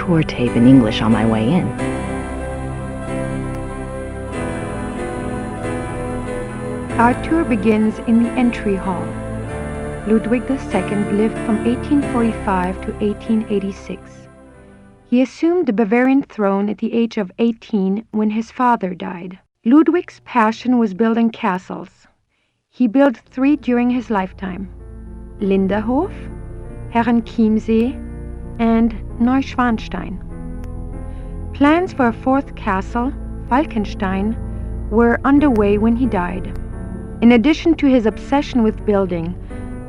tour tape in English on my way in. Our tour begins in the entry hall. Ludwig II lived from 1845 to 1886. He assumed the Bavarian throne at the age of 18 when his father died. Ludwig's passion was building castles. He built 3 during his lifetime: Linderhof, Herrenchiemsee, and Neuschwanstein. Plans for a 4th castle, Falkenstein, were underway when he died. In addition to his obsession with building,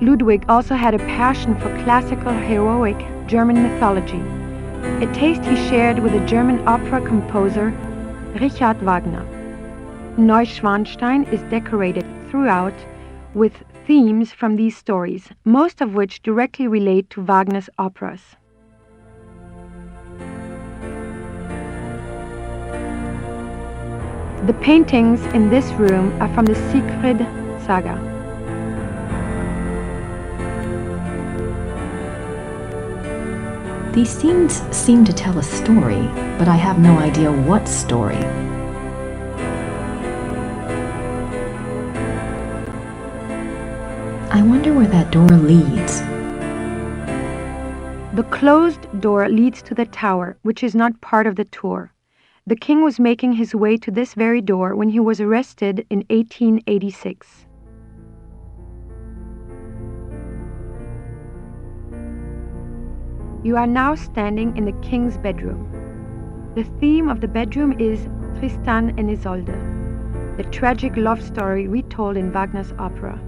Ludwig also had a passion for classical heroic German mythology, a taste he shared with the German opera composer Richard Wagner. Neuschwanstein is decorated throughout with themes from these stories, most of which directly relate to Wagner's operas. The paintings in this room are from the Siegfried Saga. These scenes seem to tell a story, but I have no idea what story. I wonder where that door leads. The closed door leads to the tower, which is not part of the tour. The king was making his way to this very door when he was arrested in 1886. You are now standing in the king's bedroom. The theme of the bedroom is Tristan and Isolde, the tragic love story retold in Wagner's opera.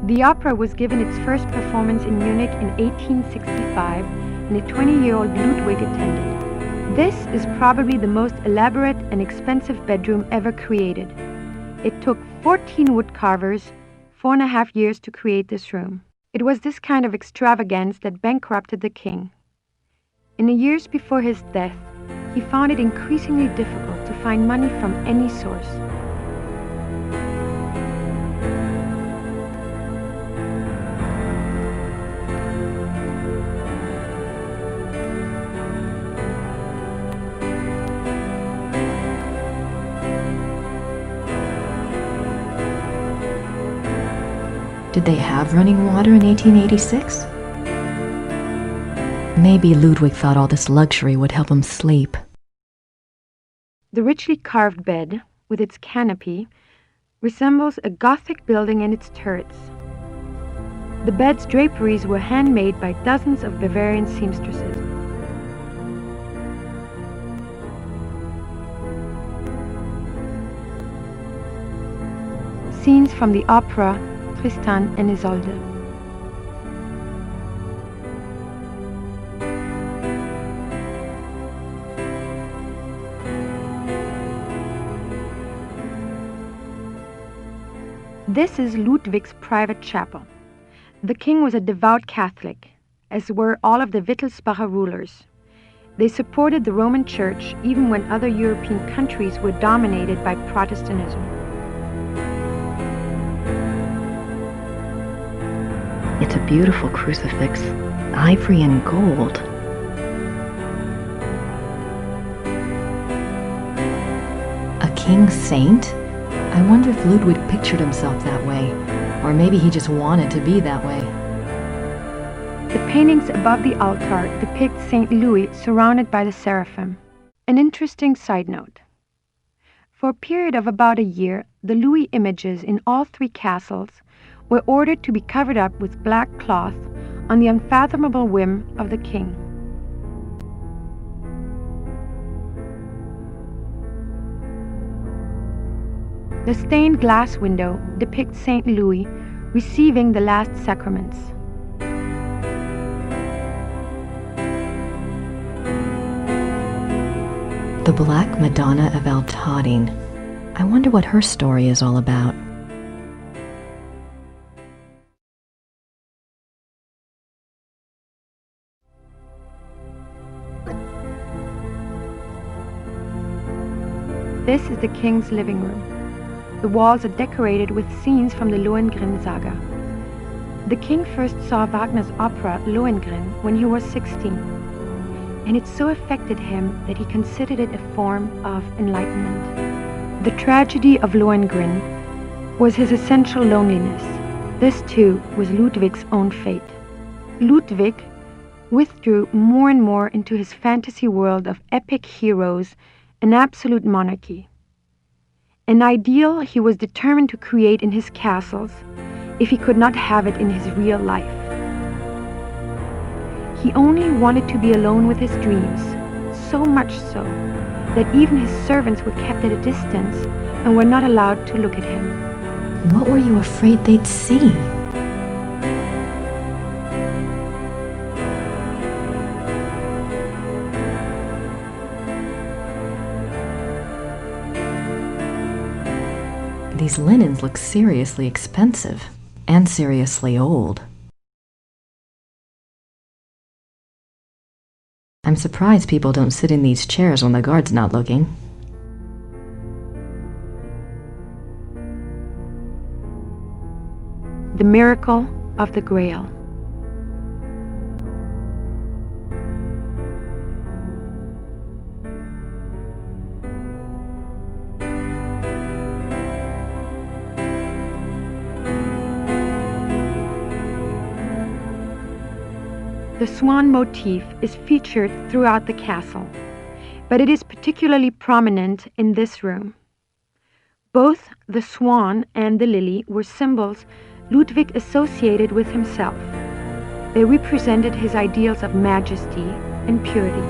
The opera was given its first performance in Munich in 1865, and a 20-year-old Ludwig attended. This is probably the most elaborate and expensive bedroom ever created. It took 14 woodcarvers 4.5 years to create this room. It was this kind of extravagance that bankrupted the king. In the years before his death, he found it increasingly difficult to find money from any source. Did they have running water in 1886? Maybe Ludwig thought all this luxury would help him sleep. The richly carved bed, with its canopy, resembles a Gothic building and its turrets. The bed's draperies were handmade by dozens of Bavarian seamstresses. Scenes from the opera Tristan and Isolde. This is Ludwig's private chapel. The king was a devout Catholic, as were all of the Wittelsbacher rulers. They supported the Roman Church even when other European countries were dominated by Protestantism. It's a beautiful crucifix, ivory and gold. A king saint? I wonder if Ludwig pictured himself that way, or maybe he just wanted to be that way. The paintings above the altar depict St. Louis surrounded by the seraphim. An interesting side note. For a period of about a year, the Louis images in all 3 castles were ordered to be covered up with black cloth on the unfathomable whim of the king. The stained glass window depicts St. Louis receiving the last sacraments. The Black Madonna of Altadene. I wonder what her story is all about. This is the king's living room. The walls are decorated with scenes from the Lohengrin saga. The king first saw Wagner's opera Lohengrin when he was 16. and it so affected him that he considered it a form of enlightenment. The tragedy of Lohengrin was his essential loneliness. This too was Ludwig's own fate. Ludwig withdrew more and more into his fantasy world of epic heroes and absolute monarchy. An ideal he was determined to create in his castles if he could not have it in his real life. He only wanted to be alone with his dreams, so much so that even his servants were kept at a distance and were not allowed to look at him. What were you afraid they'd see? These linens look seriously expensive and seriously old. I'm surprised people don't sit in these chairs when the guard's not looking. The miracle of the Grail. The swan motif is featured throughout the castle, but it is particularly prominent in this room. Both the swan and the lily were symbols Ludwig associated with himself. They represented his ideals of majesty and purity.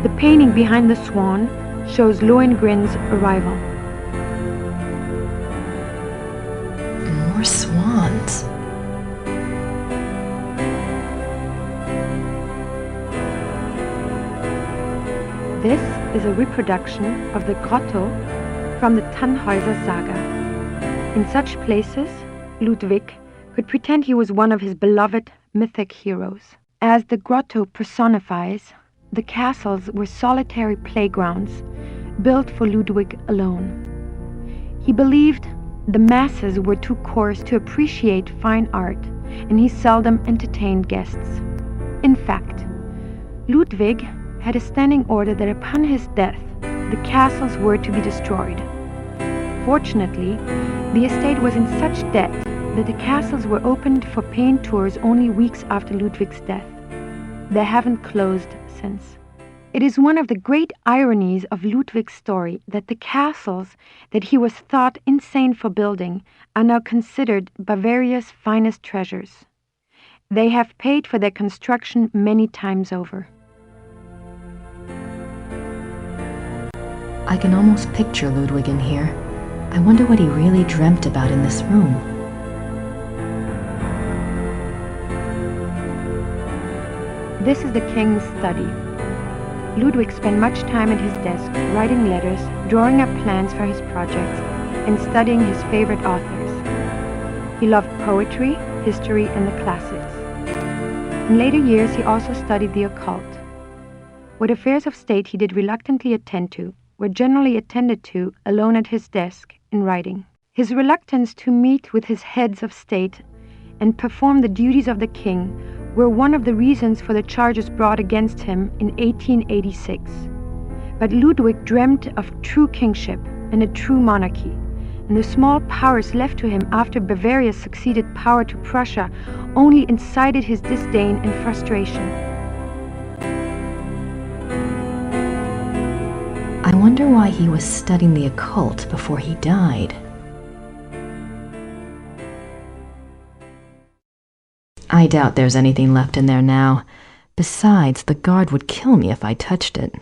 The painting behind the swan shows Lohengrin's arrival. More swans. This is a reproduction of the grotto from the Tannhäuser Saga. In such places, Ludwig could pretend he was one of his beloved mythic heroes. As the grotto personifies, the castles were solitary playgrounds built for Ludwig alone. He believed the masses were too coarse to appreciate fine art, and he seldom entertained guests. In fact, Ludwig had a standing order that upon his death, the castles were to be destroyed. Fortunately, the estate was in such debt that the castles were opened for paying tours only weeks after Ludwig's death. They haven't closed since. It is one of the great ironies of Ludwig's story that the castles that he was thought insane for building are now considered Bavaria's finest treasures. They have paid for their construction many times over. I can almost picture Ludwig in here. I wonder what he really dreamt about in this room. This is the king's study. Ludwig spent much time at his desk writing letters, drawing up plans for his projects, and studying his favorite authors. He loved poetry, history, and the classics. In later years, he also studied the occult. What affairs of state he did reluctantly attend to were generally attended to alone at his desk in writing. His reluctance to meet with his heads of state and perform the duties of the king were one of the reasons for the charges brought against him in 1886. But Ludwig dreamt of true kingship and a true monarchy, and the small powers left to him after Bavaria's succeeded power to Prussia only incited his disdain and frustration. I wonder why he was studying the occult before he died. I doubt there's anything left in there now. Besides, the guard would kill me if I touched it.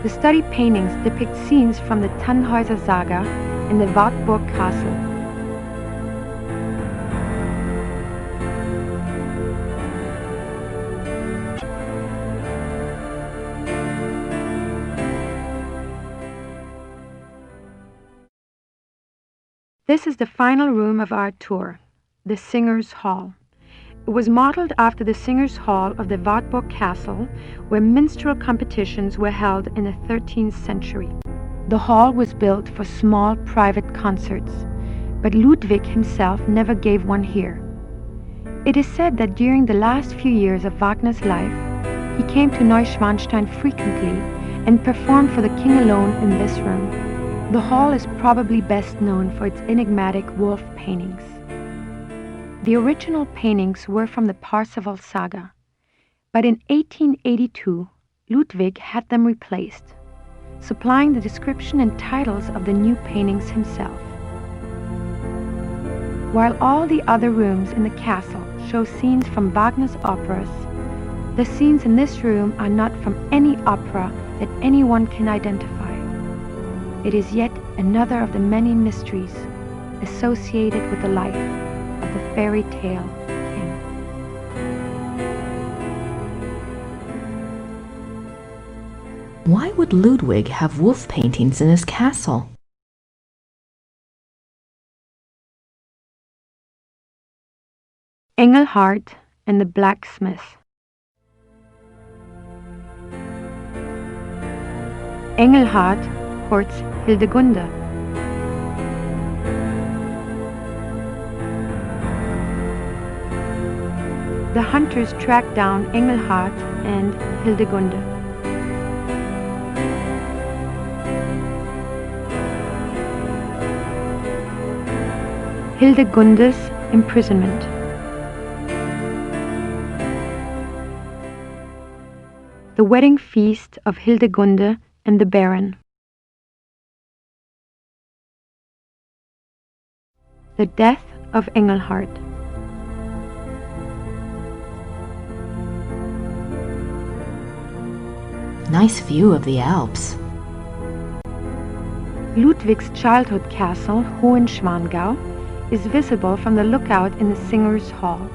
The study paintings depict scenes from the Tannhäuser Saga in the Wartburg Castle. This is the final room of our tour, the Singers' Hall. It was modeled after the Singers' Hall of the Wartburg Castle, where minstrel competitions were held in the 13th century. The hall was built for small private concerts, but Ludwig himself never gave one here. It is said that during the last few years of Wagner's life, he came to Neuschwanstein frequently and performed for the king alone in this room. The hall is probably best known for its enigmatic wolf paintings. The original paintings were from the Parsifal saga, but in 1882, Ludwig had them replaced, supplying the description and titles of the new paintings himself. While all the other rooms in the castle show scenes from Wagner's operas, the scenes in this room are not from any opera that anyone can identify. It is yet another of the many mysteries associated with the life of the fairy tale king. Why would Ludwig have wolf paintings in his castle? Engelhart and the Blacksmith. Engelhart courts Hildegunde. The hunters track down Engelhart and Hildegunde. Hildegunde's imprisonment. The wedding feast of Hildegunde and the Baron. The death of Engelhart. Nice view of the Alps. Ludwig's childhood castle, Hohenschwangau, is visible from the lookout in the Singers' Hall.